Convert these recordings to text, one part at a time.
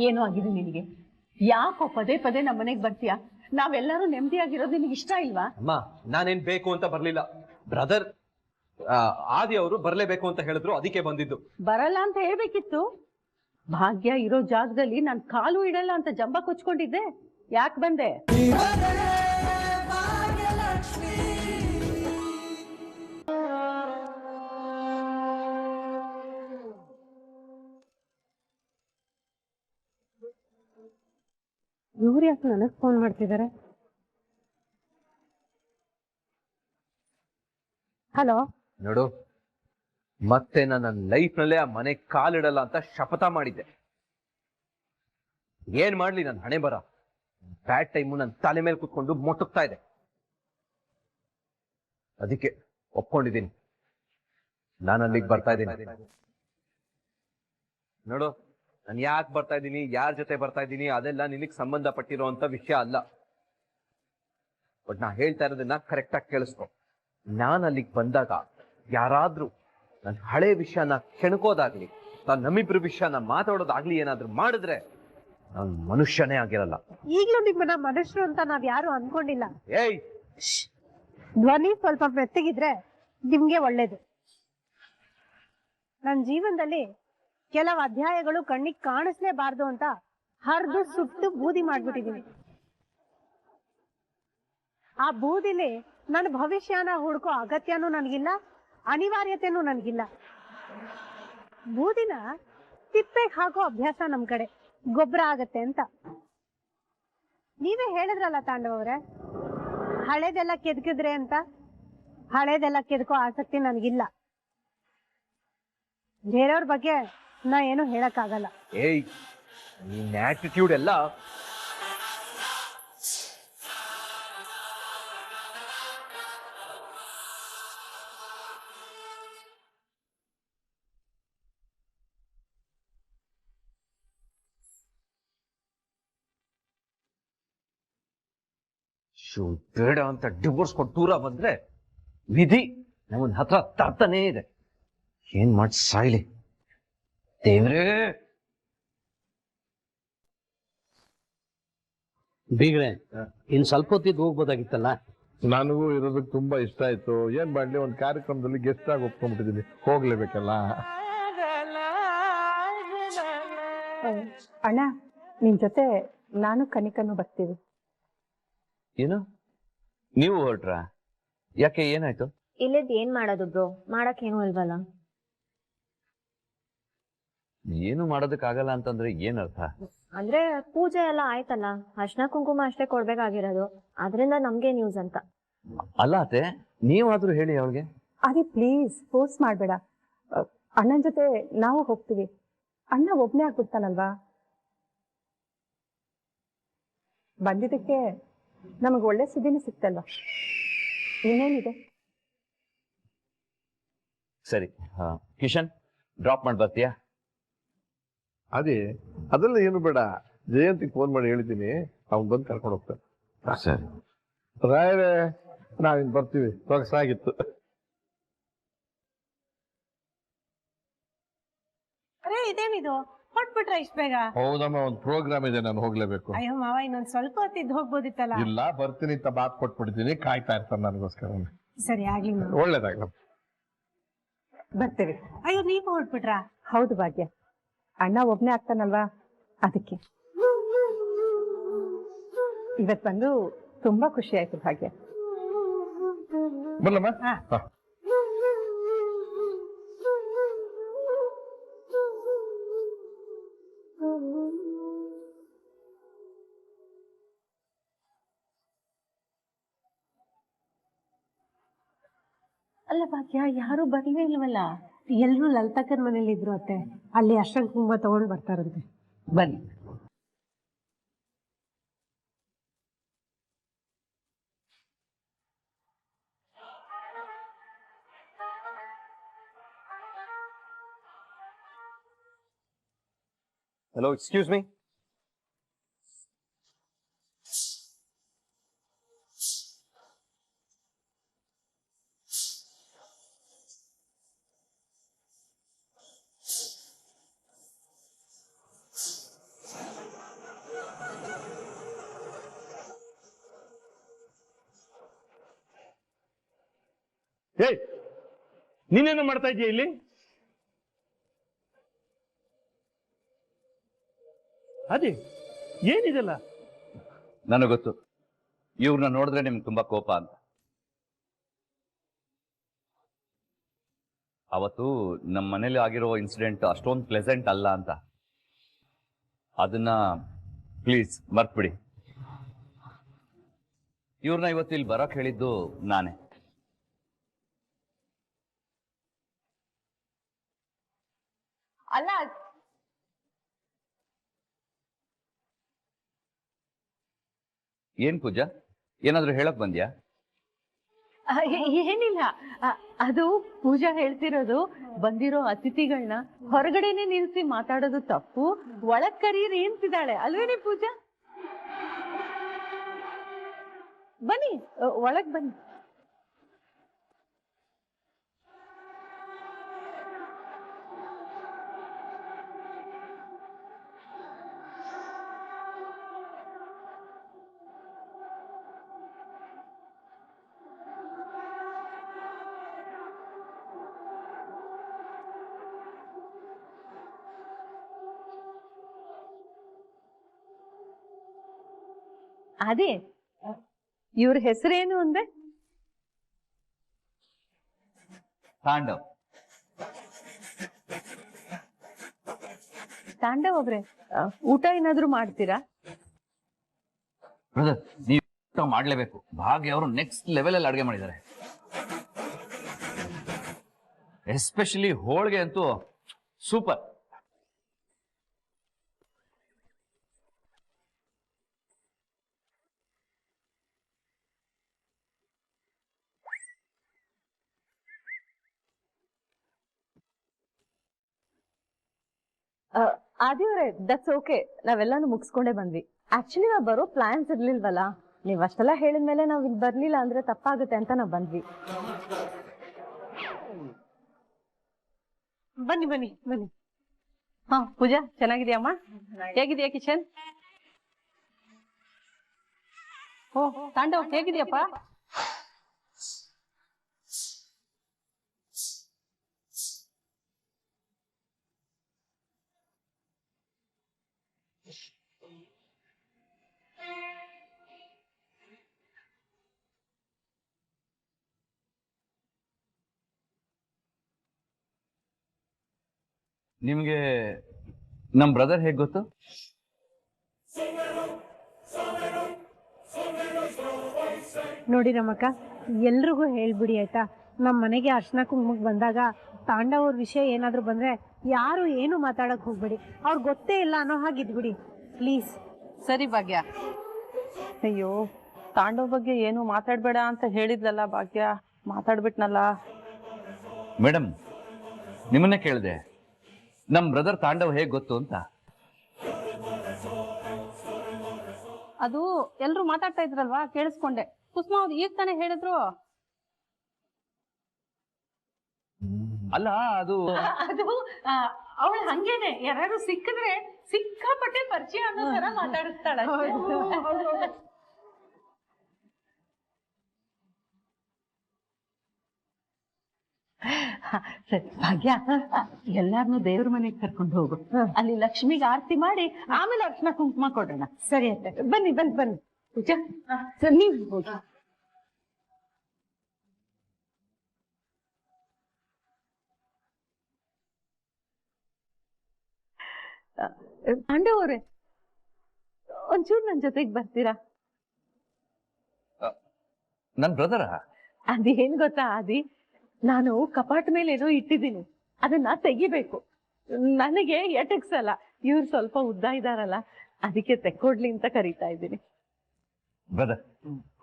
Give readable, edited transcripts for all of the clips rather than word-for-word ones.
ಏನೋ ಆಗಿದೆ ನಿನಗೆ? ಯಾಕೋ ಪದೇ ಪದೇ ನಮ್ಮ ಮನೆಗೆ ಬರ್ತೀಯಾ? ನಾವೆಲ್ಲರೂ ನೆಮ್ಮದಿಯಾಗಿರೋದು ನಿನಗೆ ಇಷ್ಟ ಇಲ್ವಾ? ಅಮ್ಮ, ನಾನೇನ್ ಬೇಕು ಅಂತ ಬರ್ಲಿಲ್ಲ. ಬ್ರದರ್ ಆದಿ ಅವರು ಬರ್ಲೇಬೇಕು ಅಂತ ಹೇಳಿದ್ರು, ಅದಕ್ಕೆ ಬಂದಿದ್ದು. ಬರಲ್ಲ ಅಂತ ಹೇಳ್ಬೇಕಿತ್ತು. ಭಾಗ್ಯ ಇರೋ ಜಾಗದಲ್ಲಿ ನಾನು ಕಾಲು ಇಡಲ್ಲ ಅಂತ ಜಂಬ ಕೊಚ್ಕೊಂಡಿದ್ದೆ. ಯಾಕೆ ಬಂದೆ? ಇವ್ರು ಯಾಕೆ ನನಗೆ ಫೋನ್ ಮಾಡ್ತಿದ್ದಾರೆ? ಹಲೋ. ನೋಡು, ಮತ್ತೆ ನನ್ನ ಲೈಫ್ ನಲ್ಲೇ ಆ ಮನೆ ಕಾಲಿಡಲ್ಲ ಅಂತ ಶಪಥ ಮಾಡಿದ್ದೆ. ಏನ್ ಮಾಡ್ಲಿ, ನನ್ನ ಹಣೆ ಬರ ಬ್ಯಾಡ್ ಟೈಮು ನನ್ನ ತಲೆ ಮೇಲೆ ಕುತ್ಕೊಂಡು ಮೊಟ್ಟುತ್ತಾ ಇದೆ. ಅದಕ್ಕೆ ಒಪ್ಕೊಂಡಿದ್ದೀನಿ, ನಾನು ಅಲ್ಲಿಗೆ ಬರ್ತಾ ಇದ್ದೀನಿ. ನೋಡು, ನಾನು ಯಾಕೆ ಬರ್ತಾ ಇದ್ದೀನಿ, ಯಾರ ಜೊತೆ ಬರ್ತಾ ಇದ್ದೀನಿ, ಅದೆಲ್ಲ ನಿನಗೆ ಸಂಬಂಧಪಟ್ಟಿರುವಂತ ವಿಷಯ ಅಲ್ಲ. ಬಟ್ ನಾ ಹೇಳ್ತಾ ಇರೋದನ್ನ ಕರೆಕ್ಟಾಗಿ ಕೇಳಿಸ್ಕೊ. ನಾನು ಅಲ್ಲಿಗೆ ಬಂದಾಗ ಯಾರಾದ್ರೂ ನನ್ನ ಹಳೆ ವಿಷಯನ ಕೆಣಕೋದಾಗ್ಲಿ, ನಾನು ನಮ್ಮಿಬ್ರು ವಿಷಯನ ಮಾತಾಡೋದಾಗ್ಲಿ ಏನಾದ್ರೂ ಮಾಡಿದ್ರೆ ನಾನು ಮನುಷ್ಯನೇ ಆಗಿರಲ್ಲ. ಈಗಲೂ ನಿಮ್ಮನ್ನ ಮನುಷ್ಯರು ಅಂತ ನಾವ್ ಯಾರು ಅನ್ಕೊಂಡಿಲ್ಲ. ಏಯ್, ಧ್ವನಿ ಸ್ವಲ್ಪ ಮೆತ್ತಗಿದ್ರೆ ನಿಮ್ಗೆ ಒಳ್ಳೇದು. ನನ್ನ ಜೀವನದಲ್ಲಿ ಕೆಲವು ಅಧ್ಯಾಯಗಳು ಕಣ್ಣಿಗೆ ಕಾಣಿಸ್ಲೇಬಾರ್ದು ಅಂತ ಹರಿದು ಸುಟ್ಟು ಬೂದಿ ಮಾಡ್ಬಿಟ್ಟಿದೀನಿ. ಆ ಬೂದಿಲಿ ನನ್ನ ಭವಿಷ್ಯನ ಹುಡ್ಕೋ ಅಗತ್ಯನೂ ನನಗಿಲ್ಲ, ಅನಿವಾರ್ಯತೆನೂ ನನಗಿಲ್ಲ. ಬೂದಿನ ತಿಪ್ಪೆಗೆ ಹಾಕೋ ಅಭ್ಯಾಸ ನಮ್ ಕಡೆ ಗೊಬ್ಬರ ಆಗತ್ತೆ ಅಂತ. ನೀವೇ ಹೇಳಿದ್ರಲ್ಲ ತಾಂಡವ್ರೆ, ಹಳೇದೆಲ್ಲ ಕೆದಕಿದ್ರೆ ಅಂತ. ಹಳೇದೆಲ್ಲ ಕೆದಕೋ ಆಸಕ್ತಿ ನನಗಿಲ್ಲ. ಬೇರೆಯವ್ರ ಬಗ್ಗೆ ನಾ ಏನು ಹೇಳಕ್ಕಾಗಲ್ಲ. ಏಯ್, ನಿನ್ನ ಆಟಿಟ್ಯೂಡ್ ಎಲ್ಲ ಬೇಡ ಅಂತ ಡಿವೋರ್ಸ್ ಕೊಟ್ಟು ದೂರ ಬಂದ್ರೆ ವಿಧಿ ನಮ್ಮನ್ ಹತ್ರ ತರ್ತಾನೇ ಇದೆ. ಏನ್ ಮಾಡಿ ಸಾಯ್ಲಿ ದೇವ್ರೇ. ಬೀಗ್ರೆ, ಇನ್ ಸ್ವಲ್ಪ ಹೊತ್ತಿದ್ದು ಹೋಗ್ಬೋದಾಗಿತ್ತಲ್ಲ. ನನಗೂ ಇರೋದಕ್ಕೆ ತುಂಬಾ ಇಷ್ಟ ಆಯ್ತು. ಏನ್ ಮಾಡ್ಲಿ, ಒಂದ್ ಕಾರ್ಯಕ್ರಮದಲ್ಲಿ ಗೆಸ್ಟ್ ಆಗಿ ಒಪ್ಕೊಂಡ್ಬಿಟ್ಟಿದೀನಿ, ಹೋಗ್ಲೇಬೇಕಲ್ಲ. ಅಣ್ಣ, ನಿನ್ ಜೊತೆ ನಾನು ಕನಿಕನ್ನು ಬರ್ತೀವಿ. ಏನು, ನೀವು ಹೊರಟ್ರ? ಯಾಕೆ, ಏನಾಯ್ತು? ಇಲ್ಲಿದ್ ಏನ್ ಮಾಡೋದು ಬ್ರೋ, ಮಾಡಕ್ ಏನು ಇಲ್ವಲ್ಲ. ಏನು ಮಾಡೋದಕ್ಕಾಗಲ್ಲ ಅಂತಂದ್ರೆ ಏನ್ ಅರ್ಥ? ಅಂದ್ರೆ ಪೂಜೆ ಎಲ್ಲ ಆಯ್ತಲ್ಲ, ಅರ್ಶನ ಕುಂಕುಮ ಅಷ್ಟೇ ಕೊಡ್ಬೇಕಾಗಿರೋದು, ಅದರಿಂದ ನಮ್ಗೆ ನ್ಯೂಸ್ ಅಂತ. ಅಲ್ಲ ಅತ್ತೆ, ನೀವಾದ್ರೂ ಹೇಳಿ ಅವಳಿಗೆ. ಅದೇ ಪ್ಲೀಸ್ ಫೋರ್ಸ್ ಮಾಡ್ಬೇಡ. ಅಣ್ಣನ ಜೊತೆ ನಾವು ಹೋಗ್ತೀವಿ. ಅಣ್ಣ ಒಬ್ನೇ ಆಗ್ಬಿಡ್ತಾನಲ್ವಾ? ಬಂದಿದ್ದಕ್ಕೆ ನಮಗೆ ಒಳ್ಳೆ ಸುದ್ದಿನೂ ಸಿಕ್ತಲ್ವಾ? ಇನ್ನೇನಿದೆ. ಸರಿ, ಕಿಶನ್ ಡ್ರಾಪ್ ಮಾಡಿ ಬರ್ತೀಯಾ? ಅದೇ, ಅದೆಲ್ಲ ಏನು ಬೇಡ. ಜಯಂತಿಗೆ ಫೋನ್ ಮಾಡಿ ಹೇಳ್ತೀನಿ, ಅವ್ನ್ ಬಂದು ಕರ್ಕೊಂಡು ಹೋಗ್ತಾನೆ. ಸರಿ ರಾಯರೇ, ನಾವಿನ್ ಬರ್ತೀವಿ. ಸೊಗಸಾಗಿತ್ತು. ಅರೇ, ಇದೇನಿದು ಹೊಟ್ಬಿಟ್ರ ಇಷ್ಟ ಬೇಗ? ಹೌದಮ್ಮ, ಒಂದ್ ಪ್ರೋಗ್ರಾಮ್ ಇದೆ, ನಾನು ಹೋಗ್ಲೇಬೇಕು. ಅಯ್ಯೋ ಮಾವ, ಇನ್ನೊಂದ್ ಸ್ವಲ್ಪ ಹೊತ್ತಿದ್ದು ಹೋಗ್ಬೋದಿತ್ತಲ್ಲ. ಇಲ್ಲ, ಬರ್ತೀನಿ ಅಂತ ಮಾತು ಕೊಟ್ಬಿಡ್ತೀನಿ, ಕಾಯ್ತಾ ಇರ್ತಾನೆ ನನಗೋಸ್ಕರ. ಸರಿ, ಆಗ್ಲಿ. ಒಳ್ಳೇದಾಗ್ಲ. ಬರ್ತೇವೆ. ಅಯ್ಯೋ, ನೀವು ಹೊಟ್ಬಿಟ್ರಾ? ಹೌದು ಭಾಗ್ಯ, ಅಣ್ಣ ಒಬ್ನೇ ಆಗ್ತಾನಲ್ವಾ, ಅದಕ್ಕೆ. ಇವತ್ ಬಂದು ತುಂಬಾ ಖುಷಿ ಆಯ್ತು ಭಾಗ್ಯ. ಬಲ್ಲಮ್ಮ. ಅಲ್ಲ ಭಾಗ್ಯ, ಯಾರು ಬರ್ಲೇ ಇಲ್ವಲ್ಲ? ಎಲ್ರು ಲಲಿತಾಕರ್ ಮನೇಲಿ ಇದ್ರು ಅತ್ತೆ. ಅಲ್ಲಿ ಅರ್ಶನ ಕುಂಕುಮ ತಗೊಂಡ್ ಬರ್ತಾರಂತೆ. ಬನ್ನಿ. Hello, excuse me. ಏಯ್ ನೀನೇನು ಮಾಡ್ತಾ ಇದೀಯ ಇಲ್ಲಿ? ಅದೇ ಏನಿದೆಲ್ಲ? ನನಗೆ ಗೊತ್ತು ಇವ್ರನ್ನ ನೋಡಿದ್ರೆ ನಿಮ್ಗೆ ತುಂಬಾ ಕೋಪ ಅಂತ. ಅವತ್ತು ನಮ್ಮ ಮನೇಲಿ ಆಗಿರೋ ಇನ್ಸಿಡೆಂಟ್ ಅಷ್ಟೊಂದು ಪ್ಲೆಸೆಂಟ್ ಅಲ್ಲ ಅಂತ. ಅದನ್ನ ಪ್ಲೀಸ್ ಮರ್ತ್ಬಿಡಿ. ಇವ್ರನ್ನ ಇವತ್ತು ಇಲ್ಲಿ ಬರೋಕ್ ಹೇಳಿದ್ದು ನಾನೇ. ಅಲ್ಲ ಏನ್ ಪೂಜಾ, ಏನಾದ್ರೂ ಹೇಳಕ್ ಬಂದ್ಯಾ? ಏನಿಲ್ಲ, ಅದು ಪೂಜಾ ಹೇಳ್ತಿರೋದು ಬಂದಿರೋ ಅತಿಥಿಗಳನ್ನ ಹೊರಗಡೆನೆ ನಿಲ್ಸಿ ಮಾತಾಡೋದು ತಪ್ಪು, ಒಳಗ್ ಕರೀರಿ ಅಂತಿದ್ದಾಳೆ ಅಲ್ವೇನೆ ಪೂಜಾ? ಬನ್ನಿ ಒಳಗ್ ಬನ್ನಿ. ಅದೇ ಇವ್ರ ಹೆಸರೇನು ಅಂದೆ? ತಾಂಡವ್. ತಾಂಡವ್ ಅವ್ರೆ, ಊಟ ಏನಾದ್ರು ಮಾಡ್ತೀರಾ? ಬ್ರದರ್, ನೀವು ಊಟ ಮಾಡ್ಲೇಬೇಕು. ಭಾಗ್ಯ ಅವರು ನೆಕ್ಸ್ಟ್ ಲೆವೆಲ್ ಅಲ್ಲಿ ಅಡುಗೆ ಮಾಡಿದ್ದಾರೆ. ಎಸ್ಪೆಷಲಿ ಹೋಳಿಗೆ ಅಂತೂ ಸೂಪರ್. ಆದಿವ್ರೆ, ದಟ್ಸ್ ಓಕೆ, ನಾವೆಲ್ಲಾನು ಮುಗಿಸ್ಕೊಂಡೇ ಬಂದ್ವಿ. ಆಕ್ಚುಲಿ ನಾವ್ ಬರೋ ಪ್ಲಾನ್ಸ್ ಇರ್ಲಿಲ್ವಲ್ಲ, ನೀವ್ ಅಷ್ಟೆಲ್ಲ ಹೇಳಿದ್ಮೇಲೆ ನಾವ್ ಇಲ್ಲಿ ಬರ್ಲಿಲ್ಲ ಅಂದ್ರೆ ತಪ್ಪಾಗುತ್ತೆ ಅಂತ ನಾವ್ ಬಂದ್ವಿ. ಬನ್ನಿ ಬನ್ನಿ ಬನ್ನಿ. ಹಾ ಪೂಜಾ, ಚೆನ್ನಾಗಿದ್ಯಮ್ಮ? ಹೇಗಿದ್ಯಾ ಕಿಶನ್? ಓ ತಾಂಡವ್, ಹೇಗಿದ್ಯಪ್ಪ? ನಿಮ್ಗೆ ನಮ್ ಬ್ರದರ್ ಹೇಗ್ ಗೊತ್ತು? ನೋಡಿ ರಮಕ್ಕ, ಎಲ್ರಿಗೂ ಹೇಳ್ಬಿಡಿ ಆಯ್ತಾ. ನಮ್ಮ ಮನೆಗೆ ಅರ್ಶನ ಕುಂಕುಮಕ್ಕೆ ಬಂದಾಗ ತಾಂಡವ್ ಅವ್ರ ವಿಷಯ ಏನಾದ್ರು ಬಂದ್ರೆ ಯಾರು ಏನು ಮಾತಾಡಕ್ ಹೋಗ್ಬೇಡಿ. ಅವ್ರಿಗೆ ಗೊತ್ತೇ ಇಲ್ಲ ಅನ್ನೋ ಹಾಗಿದ್ಬಿಡಿ ಪ್ಲೀಸ್. ಸರಿ ಭಾಗ್ಯ. ಅಯ್ಯೋ, ತಾಂಡವ್ ಬಗ್ಗೆ ಏನು ಮಾತಾಡ್ಬೇಡ ಅಂತ ಹೇಳಿದ್ಲಲ್ಲ ಭಾಗ್ಯ, ಮಾತಾಡ್ಬಿಟ್ನಲ್ಲ. ಮೇಡಮ್, ನಿಮ್ಮನ್ನೇ ಕೇಳಿದೆ, ನಮ್ ಬ್ರದರ್ ತಾಂಡವ್ ಹೇಗ್ ಗೊತ್ತು ಅಂತ. ಅದು ಎಲ್ರು ಮಾತಾಡ್ತಾ ಇದ್ರಲ್ವಾ, ಕೇಳಿಸ್ಕೊಂಡೆ. ಕುಸುಮ ಅವ್ರು ಈಗ ತಾನೇ ಹೇಳಿದ್ರು. ಅಲ್ಲ, ಅದು ಅವಳು ಹಂಗೇನೆ, ಯಾರು ಸಿಕ್ಕಿದ್ರೆ ಸಿಕ್ಕಾಪಟ್ಟೆ ಪರಿಚಯ ಅನ್ನೋ ತರ ಮಾತಾಡಿಸ್ತಾಳೆ. ಸರಿ ಭಾಗ್ಯ, ಎಲ್ಲಾರ್ನು ದೇವ್ರ ಮನೆಗೆ ಕರ್ಕೊಂಡು ಹೋಗು. ಅಲ್ಲಿ ಲಕ್ಷ್ಮಿಗೆ ಆರತಿ ಮಾಡಿ ಆಮೇಲೆ ಅರ್ಶನ ಕುಂಕುಮ ಕೊಡೋಣ. ಸರಿ ಅತ್ತೆ, ಬನ್ನಿ ಬನ್ನಿ ಬನ್ನಿ. ಪೂಜಾ, ಸರಿ ನೀವು ಹೋಗಿ. ಪಾಂಡವ್ ಅವ್ರೆ, ಒಂಚೂರು ನನ್ ಜೊತೆಗೆ ಬರ್ತೀರಾ? ನನ್ ಬ್ರದರ? ಅದೇನ್ ಗೊತ್ತಾ ಆದಿ, ನಾನು ಕಪಾಟ ಮೇಲೆ ಏನೋ ಇಟ್ಟಿದ್ದೀನಿ, ಅದನ್ನ ತೆಗಿಬೇಕು. ನನಗೆ ಎಟಕ್ಸಲ್ಲ, ಇವ್ರು ಸ್ವಲ್ಪ ಉದ್ದ ಇದಾರಲ್ಲ, ಅದಕ್ಕೆ ತೆಕ್ಕೊಡ್ಲಿ ಅಂತ ಕರೀತಾ ಇದ್ದೀನಿ. ಬ್ರದರ್,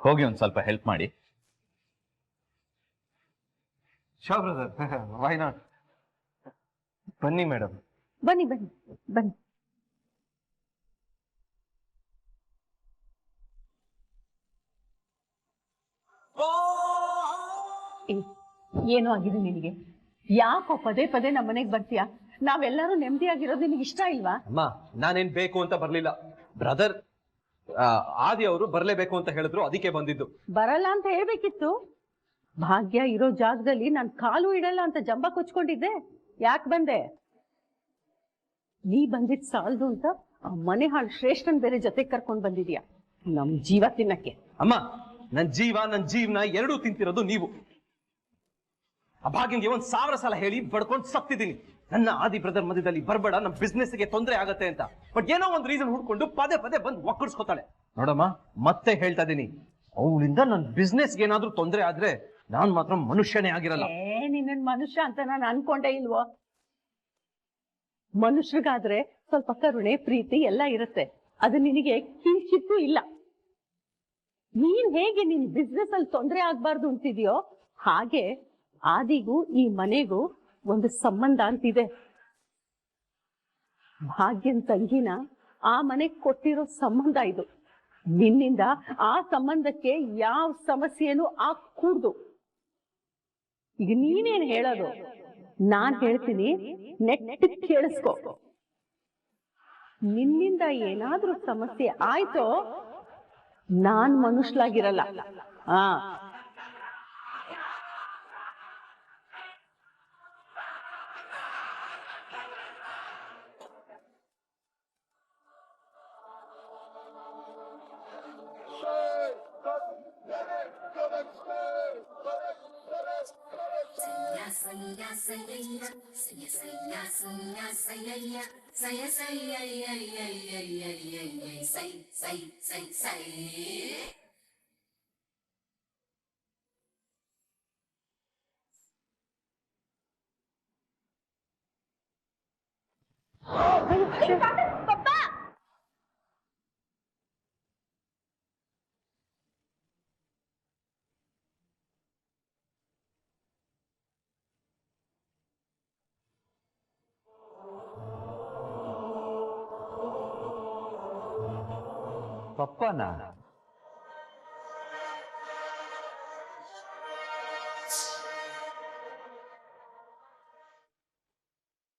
ಹೋಗಿ ಒಂದ್ ಸ್ವಲ್ಪ ಹೆಲ್ಪ್ ಮಾಡಿ. Show brother, why not? ಬನ್ನಿ ಮೇಡಮ್. ಬನ್ನಿ ಬನ್ನಿ ಬನ್ನಿ. ಏನೋ ಆಗಿದೆ ನಿನಗೆ? ಯಾಕೋ ಪದೇ ಪದೇ ನಮ್ಮನೆಗೆ ಬರ್ತೀಯಾ? ನಾವೆಲ್ಲರೂ ನೆಮ್ಮದಿಯಾಗಿರೋದು ನಿನಗೆ ಇಷ್ಟ ಇಲ್ವಾ? ಅಮ್ಮ, ನಾನೇನ್ ಬೇಕು ಅಂತ ಬರ್ಲಿಲ್ಲ. ಬ್ರದರ್ ಆದಿ ಅವರು ಬರ್ಲೇಬೇಕು ಅಂತ ಹೇಳಿದ್ರು, ಅದಕ್ಕೆ ಬಂದಿದ್ದು. ಬರಲ್ಲ ಅಂತ ಹೇಳ್ಬೇಕಿತ್ತು. ಭಾಗ್ಯ ಇರೋ ಜಾಗದಲ್ಲಿ ನಾನು ಕಾಲು ಇಡಲ್ಲ ಅಂತ ಜಂಬ ಕೊಚ್ಕೊಂಡಿದ್ದೆ. ಯಾಕೆ ಬಂದೆ? ನೀ ಬಂದಿದ್ ಸಾಲದು ಅಂತ ಆ ಮನೆ ಹಾಳು ಶ್ರೇಷ್ಠನ್ ಬೇರೆ ಜೊತೆ ಕರ್ಕೊಂಡ್ ಬಂದಿದ್ಯಾ ನಮ್ ಜೀವ ತಿನ್ನಕ್ಕೆ. ಅಮ್ಮ, ನನ್ ಜೀವ ನನ್ ಜೀವನ ಎರಡೂ ತಿಂತಿರೋದು ನೀವು. ಆ ಭಾಗ್ಯಂಗೆ 1000 ಸಲ ಹೇಳಿ ಬಡ್ಕೊಂಡು ಸತ್ತಿದ್ದೀನಿ. ನನ್ನ ಆದಿ ಬ್ರದರ್ ಮಧ್ಯದಲ್ಲಿ ಬರ್ಬೇಡ, ನಮ್ಮ ಬಿಸ್ನೆಸ್ಗೆ ತೊಂದರೆ ಆಗತ್ತೆ ಅಂತ. ಬಟ್ ಏನೋ ಒಂದು ರೀಸನ್ ಹುಡ್ಕೊಂಡು ಪದೇ ಪದೇ ಬಂದು ಒಕ್ಕರ್ಸ್ಕೊತಾಳೆ. ನೋಡಮ್ಮ, ಮತ್ತೆ ಹೇಳ್ತಾ ಇದೀನಿ, ಅವಳಿಂದ ನನ್ನ ಬಿಸ್ನೆಸ್ಗೆ ಏನಾದ್ರೂ ತೊಂದರೆ ಆದ್ರೆ ನಾನ್ ಮಾತ್ರ ಮನುಷ್ಯನೇ ಆಗಿರಲ್ಲ. ನಿನ್ನ ಮನುಷ್ಯ ಅಂತ ನಾನು ಅನ್ಕೊಂಡೇ ಇಲ್ವೋ? ಮನುಷ್ಯರಿಗಾದ್ರೆ ಸ್ವಲ್ಪ ಕರುಣೆ ಪ್ರೀತಿ ಎಲ್ಲ ಇರುತ್ತೆ. ಅದು ನಿನಗೆ ಕಿಂಚಿತ್ತೂ ಇಲ್ಲ. ನೀನ್ ಹೇಗೆ ನಿನ್ ಬಿಸ್ನೆಸ್ ಅಲ್ಲಿ ತೊಂದರೆ ಆಗ್ಬಾರ್ದು ಅಂತಿದ್ಯೋ ಹಾಗೆ ಆದಿಗೂ ಈ ಮನೆಗೂ ಒಂದು ಸಂಬಂಧ ಅಂತಿದೆ. ಭಾಗ್ಯನ್ ತಂಗಿನ ಆ ಮನೆಗ್ ಕೊಟ್ಟಿರೋ ಸಂಬಂಧ ಇದು. ನಿನ್ನಿಂದ ಆ ಸಂಬಂಧಕ್ಕೆ ಯಾವ ಸಮಸ್ಯೆನೂ ಕೂಡ್ದು. ಈಗ ನೀನೇನ್ ಹೇಳೋದು? ನಾನ್ ಹೇಳ್ತೀನಿ, ನೆಟ್ ಕೇಳಿಸ್ಕೊ. ನಿನ್ನಿಂದ ಏನಾದ್ರೂ ಸಮಸ್ಯೆ ಆಯ್ತೋ ನಾನ್ ಮನುಷ್ಯಲಾಗಿರಲ್ಲ. ಆ ಪಪ್ಪನ